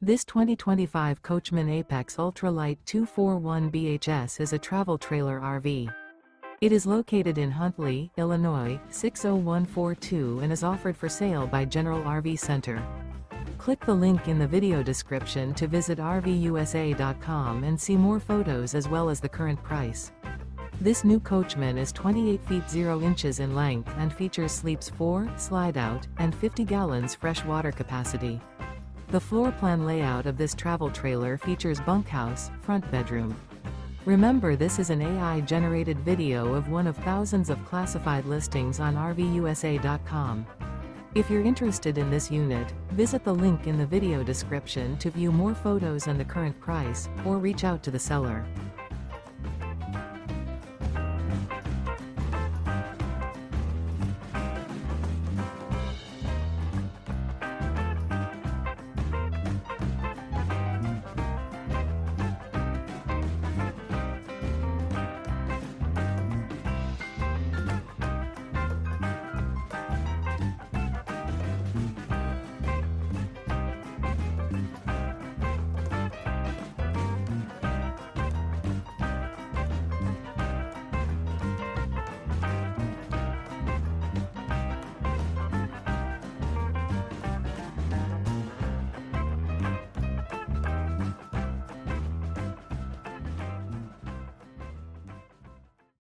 This 2025 Coachmen Apex Ultra-Lite 241 BHS is a travel trailer RV. It is located in Huntley, Illinois, 60142 and is offered for sale by General RV Center. Click the link in the video description to visit RVUSA.com and see more photos as well as the current price. This new Coachmen is 28 feet 0 inches in length and features sleeps 4, slide-out, and 50 gallons fresh water capacity. The floor plan layout of this travel trailer features bunkhouse, front bedroom. Remember, this is an AI-generated video of one of thousands of classified listings on RVUSA.com. If you're interested in this unit, visit the link in the video description to view more photos and the current price, or reach out to the seller.